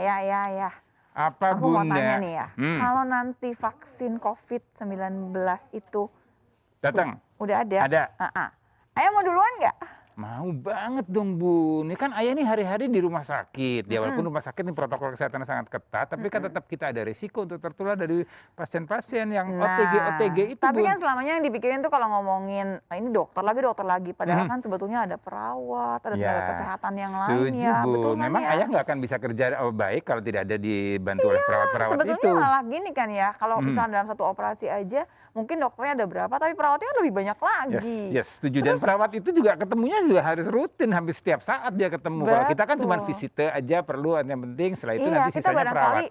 ya. Apa Aku mau Bunda? tanya nih ya, kalau nanti vaksin COVID-19 itu Datang? udah ada? Ada. Ayah mau duluan nggak? Mau banget dong Bu. Ini kan ayah nih hari-hari di rumah sakit. Ya walaupun rumah sakit ini protokol kesehatan sangat ketat, tapi kan tetap kita ada risiko untuk tertular dari pasien-pasien yang OTG itu tapi Bu. kan selamanya yang dipikirin tuh kalau ngomongin ini dokter lagi, padahal kan sebetulnya ada perawat, ada tenaga kesehatan yang lain setuju ya, Bu. betul kan Memang ya? ayah nggak akan bisa kerja baik kalau tidak ada dibantu oleh perawat-perawat Sebetulnya itu. malah gini kan ya, kalau misalnya dalam satu operasi aja, mungkin dokternya ada berapa, tapi perawatnya lebih banyak lagi. Yes, setuju. Dan perawat itu juga ketemunya juga harus rutin, hampir setiap saat dia ketemu. Kalau kita kan cuma visite aja perlu, yang penting setelah itu nanti kita sisanya perawat. barangkali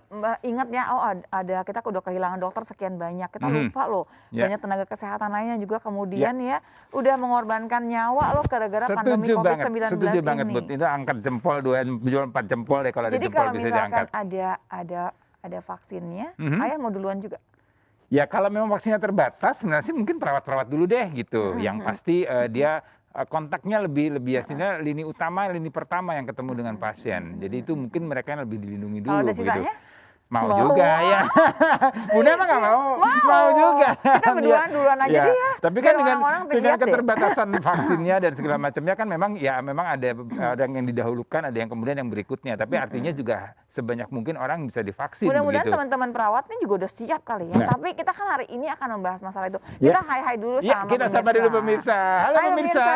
ingat ya, ada kita udah kehilangan dokter sekian banyak, kita lupa loh, banyak tenaga kesehatan lainnya juga kemudian ya, udah mengorbankan nyawa loh gara-gara pandemi COVID-19 ini. Setuju banget, Bu. Itu angkat jempol, 4 jempol deh kalau ada Jadi jempol kalau bisa misalkan diangkat. ada vaksinnya, ayah mau duluan juga? Ya kalau memang vaksinnya terbatas, sebenarnya sih mungkin perawat-perawat dulu deh gitu. Yang pasti dia kontaknya lebih biasanya lini pertama yang ketemu dengan pasien. Jadi itu mungkin mereka yang lebih dilindungi dulu. Kalau ada begitu. sisanya? Mau juga ya. Bunda emang nggak mau? Mau juga. Kita duluan aja deh ya. Tapi kan dengan lihat deh. keterbatasan vaksinnya dan segala macamnya kan memang ada yang didahulukan, ada yang kemudian yang berikutnya. Tapi artinya juga sebanyak mungkin orang bisa divaksin. Mudah-mudahan begitu. teman-teman perawatnya juga udah siap kali ya. Tapi kita kan hari ini akan membahas masalah itu. Kita hai dulu sama kita pemirsa. sapa dulu pemirsa. Halo pemirsa.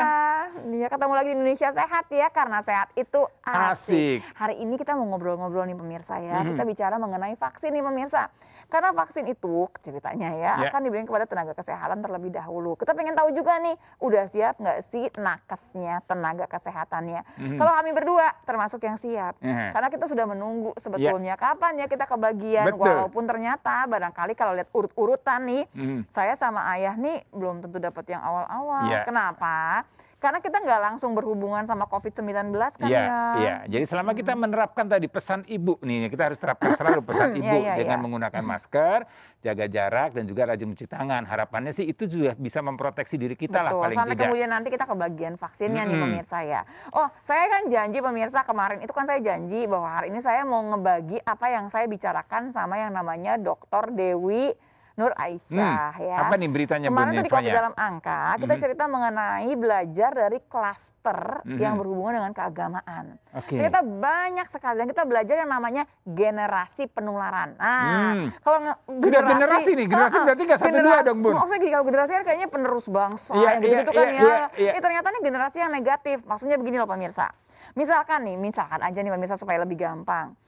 Ya, ketemu lagi di Indonesia Sehat ya, karena sehat itu asik. Hari ini kita mau ngobrol-ngobrol nih pemirsa ya. Kita bicara mengenai vaksin nih pemirsa. Karena vaksin itu ceritanya ya akan diberikan kepada tenaga kesehatan terlebih dahulu. Kita pengen tahu juga nih, udah siap nggak sih nakesnya, tenaga kesehatannya. Kalau kami berdua termasuk yang siap. Karena kita sudah menunggu sebetulnya kapan ya kita kebagian. Walaupun ternyata barangkali kalau lihat urut-urutan nih, saya sama ayah nih belum tentu dapat yang awal-awal. Kenapa? Karena kita nggak langsung berhubungan sama COVID-19 kan ya. Iya, jadi selama kita menerapkan tadi pesan ibu nih, kita harus terapkan selalu pesan ibu dengan menggunakan masker, jaga jarak dan juga rajin mencuci tangan. Harapannya sih itu juga bisa memproteksi diri kita lah paling sampai tidak. Kemudian nanti kita kebagian vaksinnya nih pemirsa ya. Oh, saya kan janji pemirsa kemarin itu kan saya janji bahwa hari ini saya mau ngebagi apa yang saya bicarakan sama yang namanya Dr. Dewi Nur Aisyah ya. Apa nih beritanya kemarin tuh di Kopi Dalam Angka kita cerita mengenai belajar dari klaster yang berhubungan dengan keagamaan. Ternyata banyak sekali dan kita belajar yang namanya generasi penularan. Nah, kalau generasi berarti nggak 1-2 dong Bun. Maksudnya gini, kalau generasi kan kayaknya penerus bangsa yang gitu kan ya. Ini ternyata ini generasi yang negatif. Maksudnya begini loh pemirsa. Misalkan aja nih pemirsa supaya lebih gampang.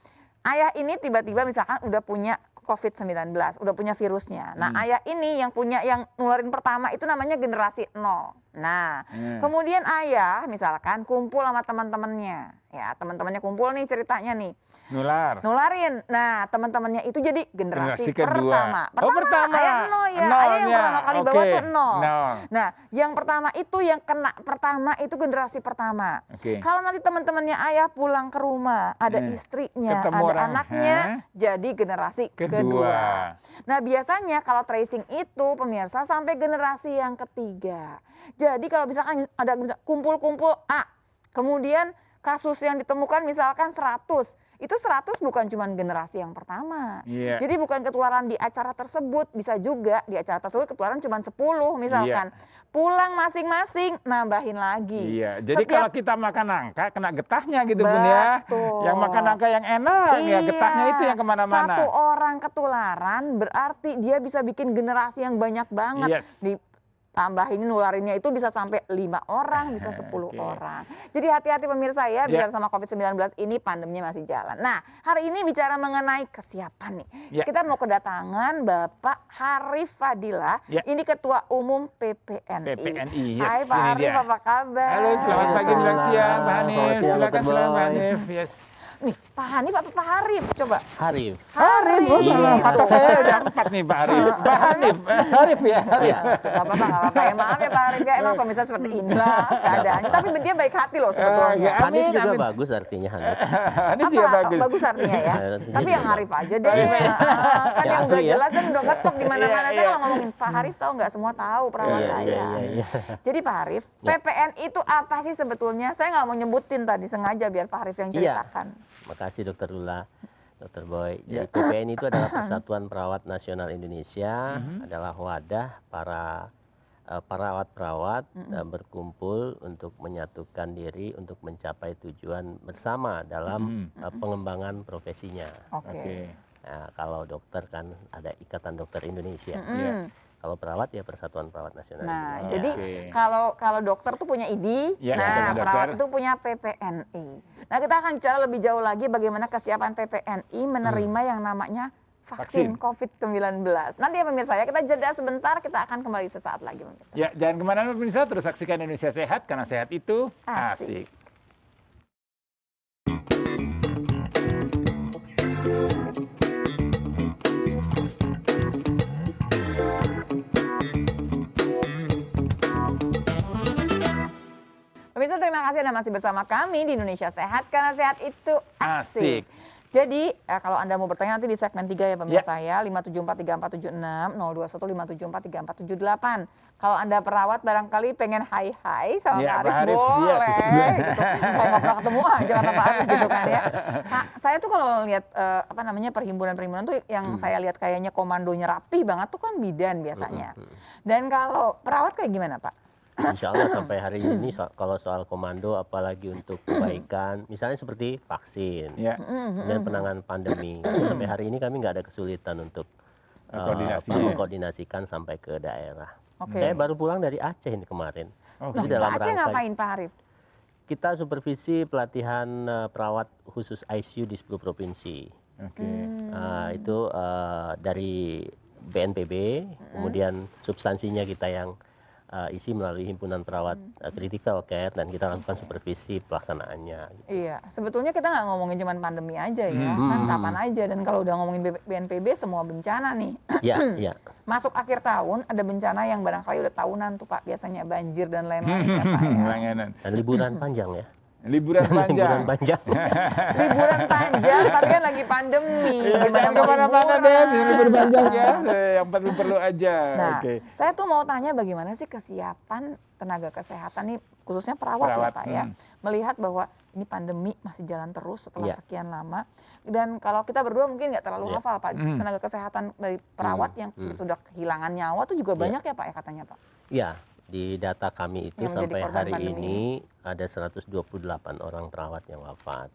Ayah ini tiba-tiba misalkan udah punya COVID-19, udah punya virusnya. Nah, ayah ini yang nularin pertama itu namanya generasi 0. Nah, kemudian ayah misalkan kumpul sama teman-temannya. Ya, teman-temannya kumpul nih ceritanya nih. Nularin. Nah, teman-temannya itu jadi generasi pertama. Pertama. Ayah 0 ya. Ayah yang pertama kali bawa tuh 0. Nah, yang pertama itu yang kena pertama itu generasi pertama. Kalau nanti teman-temannya ayah pulang ke rumah, ada istrinya, ada anaknya, jadi generasi kedua. Nah, biasanya kalau tracing itu pemirsa sampai generasi yang ketiga. Jadi kalau misalkan ada kumpul-kumpul kemudian kasus yang ditemukan misalkan 100, itu 100 bukan cuma generasi yang pertama. Jadi bukan ketularan di acara tersebut, bisa juga di acara tersebut ketularan cuma 10 misalkan. Pulang masing-masing nambahin lagi. Jadi kalau kita makan nangka kena getahnya gitu Bun ya. Yang makan nangka yang enak ya getahnya itu yang kemana-mana. Satu orang ketularan berarti dia bisa bikin generasi yang banyak banget. Tambah ini nularinnya itu bisa sampai 5 orang, bisa 10 orang. Jadi hati-hati pemirsa ya, bicara sama COVID-19 ini pandeminya masih jalan. Nah, hari ini bicara mengenai kesiapan nih. Kita mau kedatangan Bapak Harif Fadilah, ini Ketua Umum PPNI. Hai Pak Harif, apa kabar? Halo, selamat pagi, menjelang siang Pak Hanif. Silakan Pak Hanif. Nih, Pak Hanif apa Pak Harif? Coba. Harif. Oh salah. Kata saya udah 4 nih Pak Harif. Pak Hanif. Harif ya. Gak apa-apa. Ya maaf ya Pak Harif. Emang suami saya seperti inilah keadaannya. Tapi dia baik hati loh sebetulnya. Hanif juga bagus artinya Hanif. Hanif juga bagus. Bagus artinya ya. Tapi yang Harif aja deh. Kan yang udah jelas kan udah ngetok di mana-mana. Saya kalau ngomongin Pak Harif tahu nggak semua tahu perawat saya. Jadi Pak Harif, PPNI itu apa sih sebetulnya? Saya nggak mau nyebutin tadi sengaja biar Pak Harif yang ceritakan. Makasih Dokter Lula. Dr. Boy. Jadi PPNI itu adalah Persatuan Perawat Nasional Indonesia, adalah wadah para perawat-perawat berkumpul untuk menyatukan diri untuk mencapai tujuan bersama dalam pengembangan profesinya. Nah, kalau dokter kan ada Ikatan Dokter Indonesia. Kalau perawat ya Persatuan Perawat Nasional Nah, Indonesia. jadi kalau dokter tuh punya ID, nah perawat itu punya PPNI. Nah, kita akan bicara lebih jauh lagi bagaimana kesiapan PPNI menerima yang namanya vaksin COVID-19. Nanti ya pemirsa ya, kita jeda sebentar, kita akan kembali sesaat lagi pemirsa. Ya, jangan kemana-mana pemirsa, terus saksikan Indonesia Sehat, karena sehat itu asik. Pemirsa, terima kasih Anda masih bersama kami di Indonesia Sehat, karena sehat itu asik. Asik. Jadi kalau Anda mau bertanya nanti di segmen 3 ya pemirsa ya, 5743476, 021 5743478. Kalau Anda perawat barangkali pengen hai-hai sama Pak Arief, boleh gitu. Saya nggak pernah ketemu jangan Pak Arief gitu kan ya. Pak, saya tuh kalau lihat perhimpunan-perhimpunan tuh yang saya lihat kayaknya komandonya rapi banget tuh kan bidan biasanya. Dan kalau perawat kayak gimana Pak? Insya Allah sampai hari ini kalau soal komando apalagi untuk kebaikan misalnya seperti vaksin dan penanganan pandemi sampai hari ini kami nggak ada kesulitan untuk mengkoordinasikan sampai ke daerah. Saya baru pulang dari Aceh ini kemarin. Itu dalam Aceh ngapain Pak Arief? Kita supervisi pelatihan perawat khusus ICU di 10 provinsi. Itu dari BNPB, kemudian substansinya kita yang isi melalui himpunan perawat critical care dan kita lakukan supervisi pelaksanaannya. Iya, sebetulnya kita nggak ngomongin cuma pandemi aja ya, kan kapan aja, dan kalau udah ngomongin BNPB semua bencana nih. Iya. Masuk akhir tahun ada bencana yang barangkali udah tahunan tuh Pak, biasanya banjir dan lain-lain ya Pak ya. Dan liburan panjang ya. Liburan panjang. Liburan panjang, tapi kan lagi pandemi. Gimana mau kemana-mana deh, libur panjang ya. Yang perlu aja. Nah, saya tuh mau tanya bagaimana sih kesiapan tenaga kesehatan nih, khususnya perawat ya Pak ya. Melihat bahwa ini pandemi masih jalan terus setelah sekian lama. Dan kalau kita berdua mungkin nggak terlalu hafal Pak, tenaga kesehatan dari perawat yang sudah kehilangan nyawa tuh juga banyak ya Pak ya katanya Pak? Iya. Di data kami itu sampai hari ini ada 128 orang perawat yang wafat.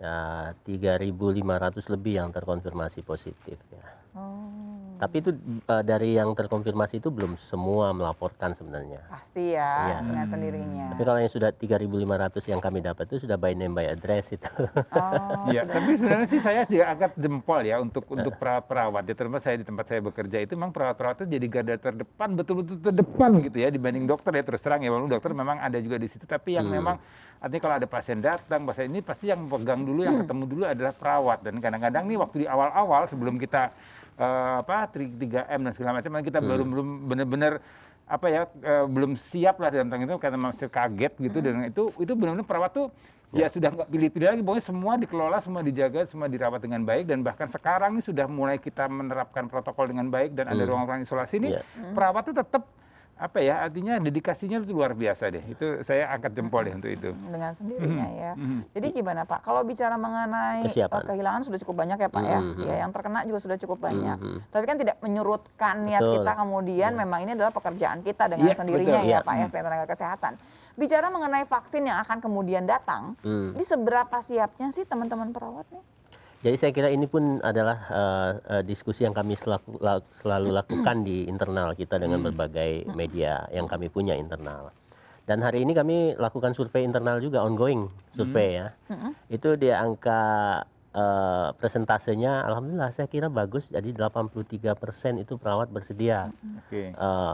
Ya, 3.500 lebih yang terkonfirmasi positif ya. Tapi itu dari yang terkonfirmasi itu belum semua melaporkan sebenarnya. Pasti ya, dengan sendirinya. Tapi kalau yang sudah 3.500 yang kami dapat itu sudah by name by address itu. Iya, tapi sebenarnya sih saya juga angkat jempol ya untuk perawat-perawat. Ya, terutama saya di tempat saya bekerja itu memang perawat-perawat itu jadi garda terdepan, betul-betul terdepan gitu ya dibanding dokter ya, terus terang ya. Walaupun dokter memang ada juga di situ, tapi yang memang artinya kalau ada pasien datang, ini pasti yang pegang dulu, yang ketemu dulu adalah perawat. Dan kadang-kadang nih waktu di awal-awal sebelum kita 3M dan segala macam, kita belum benar-benar belum siap lah dalam tentang itu, karena masih kaget gitu. Dan itu benar-benar perawat tuh ya sudah nggak pilih-pilih lagi, pokoknya semua dikelola, semua dijaga, semua dirawat dengan baik. Dan bahkan sekarang ini sudah mulai kita menerapkan protokol dengan baik dan ada ruang-ruang isolasi ini, perawat tuh tetap artinya dedikasinya itu luar biasa deh. Itu saya angkat jempol deh untuk itu. Dengan sendirinya ya. Jadi gimana Pak? Kalau bicara mengenai kehilangan sudah cukup banyak ya Pak ya. Ya, yang terkena juga sudah cukup banyak. Tapi kan tidak menyurutkan niat kita kemudian memang ini adalah pekerjaan kita dengan sendirinya ya Pak ya, sebagai tenaga kesehatan. Bicara mengenai vaksin yang akan kemudian datang, ini seberapa siapnya sih teman-teman perawat nih? Jadi saya kira ini pun adalah diskusi yang kami selalu lakukan di internal kita dengan berbagai media yang kami punya internal. Dan hari ini kami lakukan survei internal juga, ongoing survei ya. Itu di angka presentasenya alhamdulillah saya kira bagus, jadi 83% itu perawat bersedia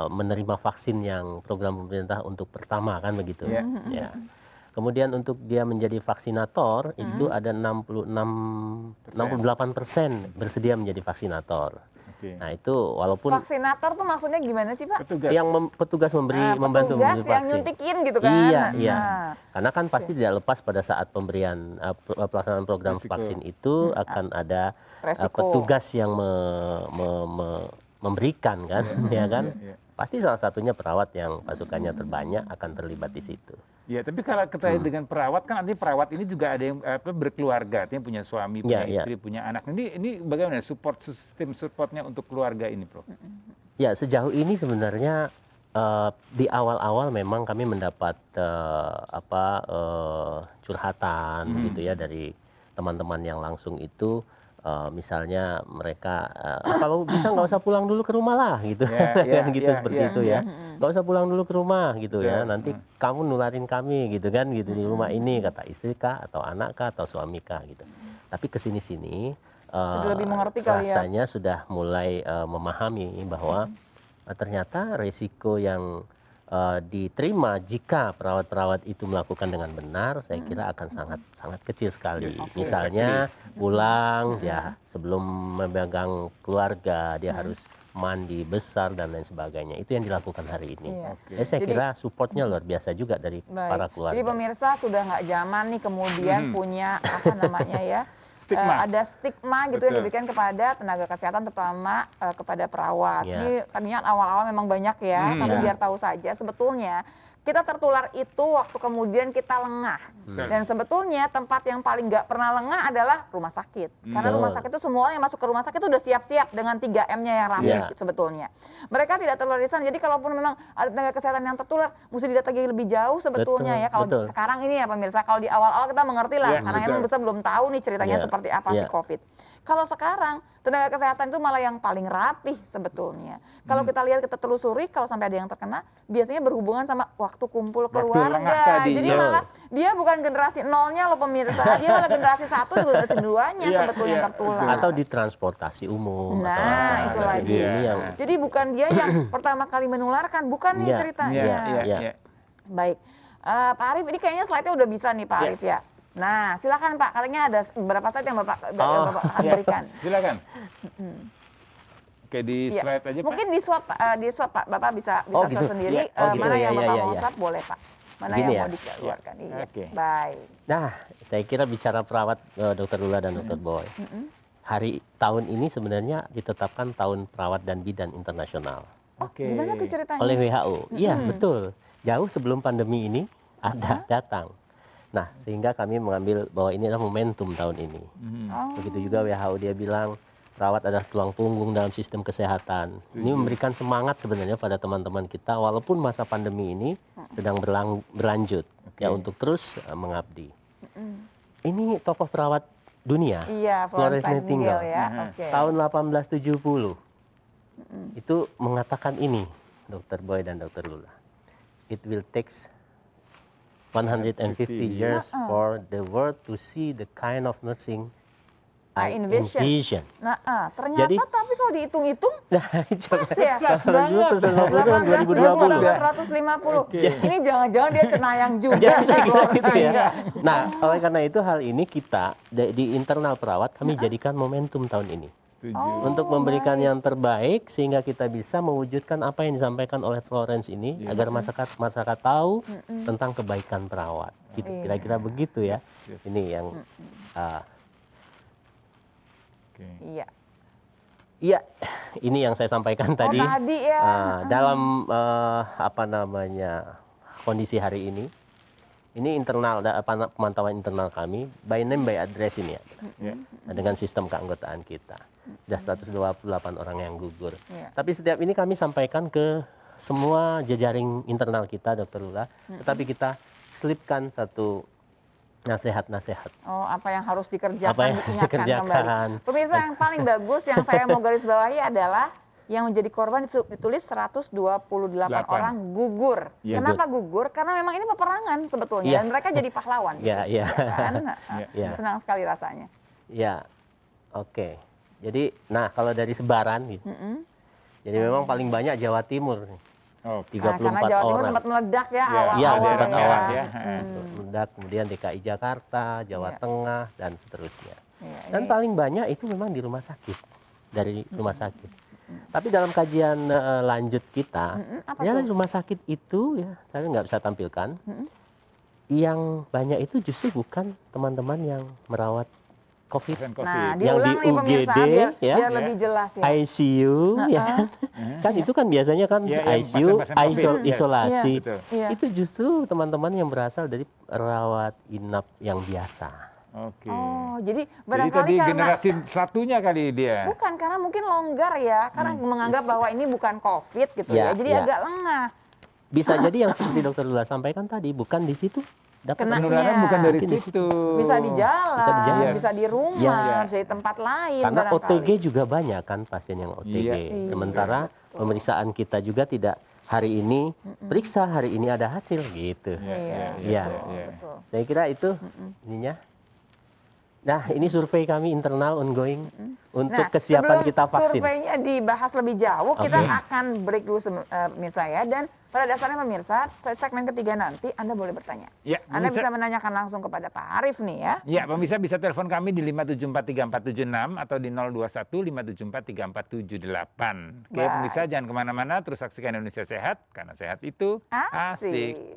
menerima vaksin yang program pemerintah untuk pertama kan begitu. Ya. Kemudian untuk dia menjadi vaksinator itu ada 68% bersedia menjadi vaksinator. Nah itu walaupun vaksinator tuh maksudnya gimana sih Pak? Petugas membantu memberi vaksin. Yang nyuntikin gitu kan? Iya. Karena kan pasti tidak lepas pada saat pemberian pelaksanaan program vaksin itu akan ada petugas yang memberikan kan, ya kan? pasti salah satunya perawat yang pasukannya terbanyak akan terlibat di situ. Ya, tapi kalau terkait dengan perawat kan artinya perawat ini juga ada yang berkeluarga, artinya punya suami, punya istri, punya anak. Ini bagaimana sistem supportnya untuk keluarga ini, Prof? Ya, sejauh ini sebenarnya di awal-awal memang kami mendapat curhatan gitu ya dari teman-teman yang langsung itu. Misalnya mereka kalau bisa nggak usah pulang dulu ke rumah lah gitu, gitu seperti itu ya, nggak usah pulang dulu ke rumah gitu ya, nanti kamu nularin kami gitu kan gitu di rumah ini, kata istri kah atau anak kah atau suami kah gitu. Tapi kesini-sini lebih mengerti kali ya. rasanya sudah mulai memahami bahwa ternyata risiko yang diterima jika perawat-perawat itu melakukan dengan benar, saya kira akan sangat kecil sekali. Misalnya pulang ya sebelum memegang keluarga dia harus mandi besar dan lain sebagainya. Itu yang dilakukan hari ini. Saya kira supportnya luar biasa juga dari para keluarga. Jadi pemirsa sudah nggak zaman nih kemudian punya apa namanya ya? Ada stigma gitu yang diberikan kepada tenaga kesehatan terutama kepada perawat. Ini tadinya awal-awal memang banyak ya, tapi biar tahu saja sebetulnya kita tertular itu waktu kemudian kita lengah. Dan sebetulnya tempat yang paling nggak pernah lengah adalah rumah sakit. Karena rumah sakit itu semua yang masuk ke rumah sakit itu udah siap-siap dengan 3M-nya yang rapi sebetulnya. Mereka tidak tertular di sana. Jadi kalaupun memang ada tenaga kesehatan yang tertular, mesti didatangi lebih jauh sebetulnya ya. Kalau sekarang ini ya pemirsa, kalau di awal-awal kita mengerti lah. Karena memang kita belum tahu nih ceritanya seperti apa sih COVID. Kalau sekarang tenaga kesehatan itu malah yang paling rapih sebetulnya. Kalau kita lihat, kita telusuri, kalau sampai ada yang terkena, biasanya berhubungan sama waktu kumpul keluarga. Jadi malah dia bukan generasi nolnya loh pemirsa, dia malah generasi 1, generasi 2-nya sebetulnya tertular. Atau di transportasi umum. Nah, itu lagi. Jadi bukan dia yang pertama kali menularkan, bukan nih ceritanya. Baik, Pak Arief, ini kayaknya slide-nya udah bisa nih Pak Arief ya. Nah, silakan Pak. Katanya ada beberapa slide yang Bapak akan berikan. Silakan. Oke, di slide aja Pak. Mungkin di swap Pak. Bapak bisa swap sendiri. Mana yang Bapak mau swap boleh Pak. Mana yang mau dikeluarkan. Baik. Nah, saya kira bicara perawat Dr. Lula dan Dr. Boy. Tahun ini sebenarnya ditetapkan tahun perawat dan bidan internasional. Gimana tuh ceritanya? Oleh WHO. Iya, betul. Jauh sebelum pandemi ini datang. Nah, sehingga kami mengambil bahwa ini adalah momentum tahun ini. Begitu juga WHO dia bilang perawat adalah tulang punggung dalam sistem kesehatan. Ini memberikan semangat sebenarnya pada teman-teman kita walaupun masa pandemi ini sedang berlanjut ya untuk terus mengabdi. Ini tokoh perawat dunia, Florence Nightingale ya. Tahun 1870 itu mengatakan ini, Dr. Boy dan Dr. Lula. It will take 150 years for the world to see the kind of nursing I envision. Nah, ternyata tapi kalau dihitung-hitung pas ya. 1850. Ini jangan-jangan dia cenayang juga. Gitu ya. Nah, oleh karena itu hal ini kita di internal perawat kami jadikan momentum tahun ini. Untuk memberikan yang terbaik sehingga kita bisa mewujudkan apa yang disampaikan oleh Florence ini agar masyarakat tahu tentang kebaikan perawat. Gitu, kira-kira begitu ya. Ini yang Iya, ini yang saya sampaikan tadi. Dalam kondisi hari ini. Ini internal pemantauan internal kami by name by address ini ya. Dengan sistem keanggotaan kita. Sudah 128 orang yang gugur. Tapi setiap ini kami sampaikan ke semua jejaring internal kita, Dr. Lula. Tetapi kita selipkan satu nasihat-nasihat. Apa yang harus dikerjakan, diingatkan kembali. Pemirsa, yang paling bagus yang saya mau garis bawahi adalah yang menjadi korban ditulis 128 orang gugur. Kenapa gugur? Karena memang ini peperangan sebetulnya dan mereka jadi pahlawan. Senang sekali rasanya. Ya, oke. Jadi, kalau dari sebaran gitu. Jadi memang paling banyak Jawa Timur. 34 karena Jawa Timur orang. Sempat meledak ya awal-awal. Iya, sempat awal ya. Meledak, kemudian DKI Jakarta, Jawa Tengah dan seterusnya. Dan paling banyak itu memang di rumah sakit. Dari rumah sakit. Tapi dalam kajian lanjut kita, ternyata rumah sakit itu ya saya nggak bisa tampilkan. Yang banyak itu justru bukan teman-teman yang merawat COVID. Nah, yang di nih pemirsa, UGD ya, biar lebih jelas ya. ICU ya. Kan itu kan biasanya kan ICU, isolasi. Itu justru teman-teman yang berasal dari rawat inap yang biasa. Oke. Oh, jadi barangkali tadi karena generasi satunya kali dia. Bukan, karena mungkin longgar ya, karena menganggap bahwa ini bukan COVID gitu ya, jadi agak lengah. Bisa jadi yang seperti Dokter Lula sampaikan tadi, bukan di situ. Penularan bukan dari situ. Bisa di jalan, bisa di rumah, bisa di tempat lain. Karena OTG juga banyak kan pasien yang OTG. Sementara pemeriksaan kita juga tidak hari ini periksa, hari ini ada hasil gitu. Iya. Saya kira itu ininya. Nah, ini survei kami internal ongoing untuk kesiapan kita vaksin. Surveinya dibahas lebih jauh, kita akan break dulu pemirsa ya. Dan pada dasarnya pemirsa, segmen ketiga nanti Anda boleh bertanya. Ya, Anda bisa menanyakan langsung kepada Pak Arief nih ya. Ya, pemirsa bisa telepon kami di 5743476 atau di 021 5743478. Oke, pemirsa jangan kemana-mana, terus saksikan Indonesia Sehat, karena sehat itu asik.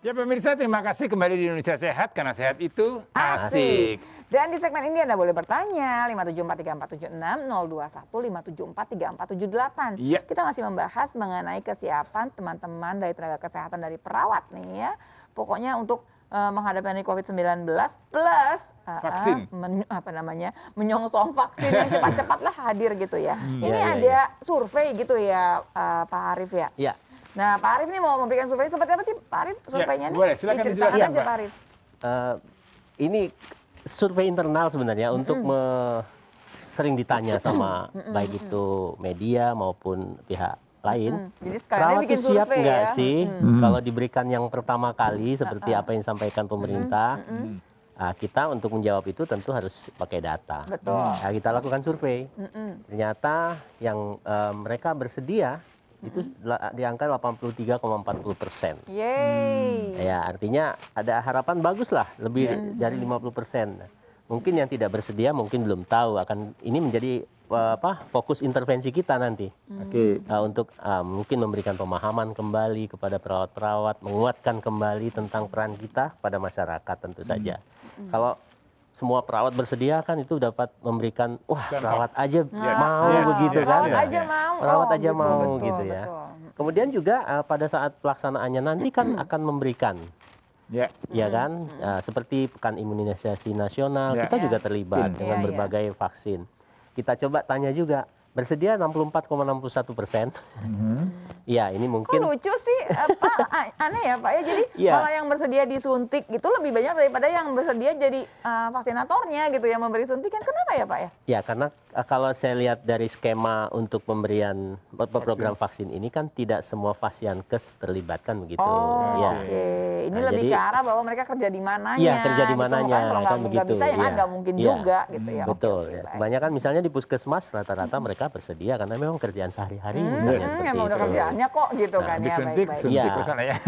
Ya pemirsa, terima kasih kembali di Indonesia Sehat, karena sehat itu asik. Dan di segmen ini Anda boleh bertanya, 5743476, 021 5743478. Kita masih membahas mengenai kesiapan teman-teman dari tenaga kesehatan, dari perawat nih ya. Pokoknya untuk menghadapi COVID-19 plus vaksin, menyongsong vaksin yang cepat-cepatlah hadir gitu ya. Ini ada survei gitu ya, Pak Arief ya. Iya. Nah, Pak Arief ini mau memberikan survei seperti apa sih, Pak Arief? Surveinya nih? Boleh, silakan dijelaskan aja, Pak Arief. Ini survei internal sebenarnya untuk sering ditanya sama baik itu media maupun pihak lain. Jadi perawat itu siap nggak ya? sih kalau diberikan yang pertama kali seperti apa yang disampaikan pemerintah? Kita untuk menjawab itu tentu harus pakai data. Betul. Nah, kita lakukan survei. Ternyata yang mereka bersedia itu di angka 83,40%. Ya, artinya ada harapan bagus lah, lebih dari 50%. Mungkin yang tidak bersedia mungkin belum tahu akan ini menjadi fokus intervensi kita nanti. Untuk mungkin memberikan pemahaman kembali kepada perawat-perawat, menguatkan kembali tentang peran kita pada masyarakat tentu saja. Kalau semua perawat bersedia kan itu dapat memberikan perawat aja mau begitu kan. Perawat aja mau gitu ya. Kemudian juga pada saat pelaksanaannya nanti kan akan memberikan ya kan, seperti pekan imunisasi nasional kita juga terlibat dengan berbagai vaksin. Kita coba tanya juga, bersedia 64,61%. Ya, ini mungkin. Kok lucu sih, Pak? Aneh ya, Pak ya. Jadi malah yang bersedia disuntik itu lebih banyak daripada yang bersedia jadi vaksinatornya gitu ya, memberi suntikan. Kenapa ya, Pak ya? Ya, karena kalau saya lihat dari skema untuk pemberian program vaksin ini kan tidak semua Fasiankes terlibatkan begitu. Ini lebih ke arah bahwa mereka kerja di mananya. Iya, kerja di mananya gitu. Kalau nggak bisa ya kan nggak mungkin juga gitu ya. Betul. Kebanyakan misalnya di puskesmas rata-rata mereka bersedia karena memang kerjaan sehari-hari misalnya seperti itu. Udah kerjaannya kok gitu kan ya. Suntik sana ya.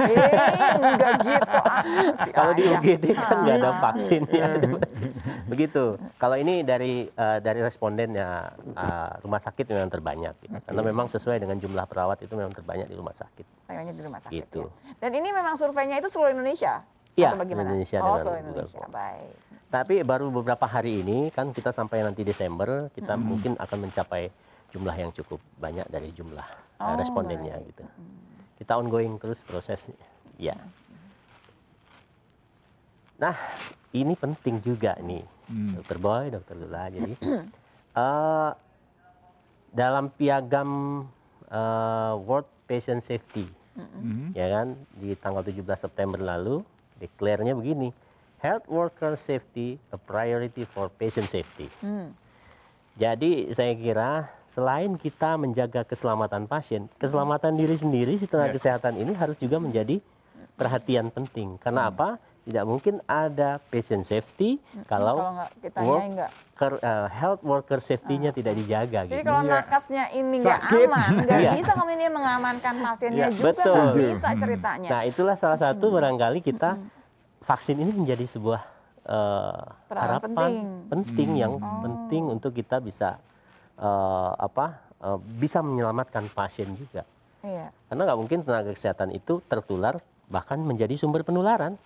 Enggak gitu. Kalau di UGD kan nggak ada vaksinnya. Begitu. Kalau ini dari respondennya rumah sakit memang terbanyak. Karena memang sesuai dengan jumlah perawat itu memang terbanyak di rumah sakit. Banyak di rumah sakit. Gitu. Dan ini memang surveinya itu seluruh Indonesia? Iya, Indonesia seluruh Indonesia. Baik. Tapi baru beberapa hari ini kan kita sampai nanti Desember kita mungkin akan mencapai jumlah yang cukup banyak dari jumlah respondennya gitu. Kita ongoing terus prosesnya. Ya. Nah, ini penting juga nih, Dr. Boy, Dr. Lula. Jadi dalam piagam World Patient Safety, ya kan, di tanggal 17 September lalu, declare-nya begini. Health worker safety a priority for patient safety. Jadi saya kira selain kita menjaga keselamatan pasien, keselamatan diri sendiri si tenaga kesehatan ini harus juga menjadi perhatian penting. Karena apa? Tidak mungkin ada patient safety kalau health worker safety-nya tidak dijaga. Jadi kalau nakasnya ini nggak aman, nggak bisa kemudian mengamankan pasiennya juga, nggak bisa ceritanya. Nah, itulah salah satu barangkali kita vaksin ini menjadi sebuah harapan penting yang penting untuk kita bisa bisa menyelamatkan pasien juga. Iya. Karena nggak mungkin tenaga kesehatan itu tertular bahkan menjadi sumber penularan,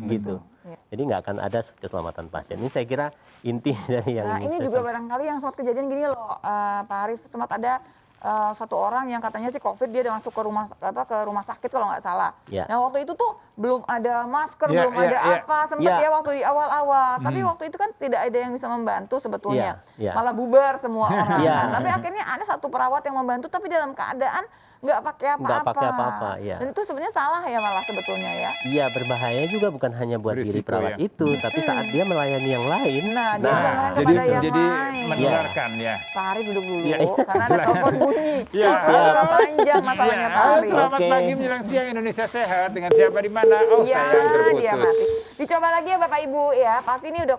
gitu. Iya. Jadi nggak akan ada keselamatan pasien. Ini saya kira inti dari yang ini juga barangkali yang sempat kejadian gini loh, Pak Arief, sempat ada satu orang yang katanya sih COVID, dia udah masuk ke rumah sakit kalau nggak salah. Ya. Nah waktu itu tuh belum ada masker, belum ada apa, sempat ya waktu di awal-awal. Tapi waktu itu kan tidak ada yang bisa membantu sebetulnya, malah bubar semua orang. Tapi akhirnya ada satu perawat yang membantu, tapi dalam keadaan nggak pakai apa-apa. Dan itu sebenarnya salah ya malah sebetulnya ya. Iya, berbahaya juga bukan hanya buat diri perawat itu, tapi saat dia melayani yang lain. Jadi menularkan ya. Pak Arief duduk dulu, karena ada telepon bunyi. Panjang masalahnya Pak Arief. Selamat pagi menjelang siang Indonesia Sehat, dengan siapa di mana? Oh sayang terputus. Dia mati. Dicoba lagi ya Bapak Ibu ya, pasti ini udah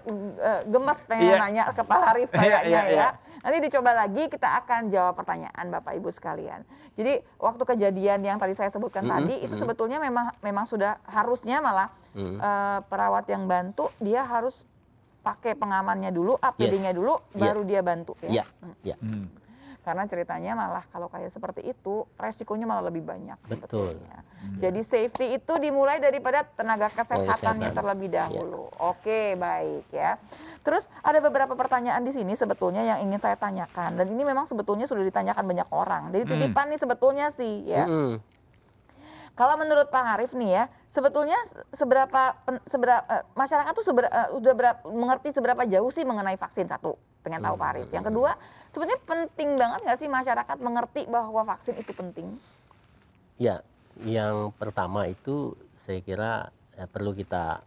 gemes pengen nanya ke Pak Arief kayaknya ya. Nanti dicoba lagi, kita akan jawab pertanyaan Bapak Ibu sekalian. Jadi waktu kejadian yang tadi saya sebutkan tadi, itu sebetulnya memang sudah harusnya malah perawat yang bantu, dia harus pakai pengamannya dulu, APD-nya dulu, baru dia bantu ya. Karena ceritanya malah kalau kayak seperti itu, resikonya malah lebih banyak sebetulnya. Jadi safety itu dimulai daripada tenaga kesehatannya terlebih dahulu. Oke, baik ya. Terus ada beberapa pertanyaan di sini sebetulnya yang ingin saya tanyakan. Dan ini memang sebetulnya sudah ditanyakan banyak orang. Jadi titipan nih sebetulnya sih ya. Kalau menurut Pak Arief nih ya, sebetulnya seberapa masyarakat tuh sudah mengerti seberapa jauh sih mengenai vaksin? Satu, pengen tahu Pak Arief. Yang kedua, sebenarnya penting banget nggak sih masyarakat mengerti bahwa vaksin itu penting? Ya, yang pertama itu saya kira perlu kita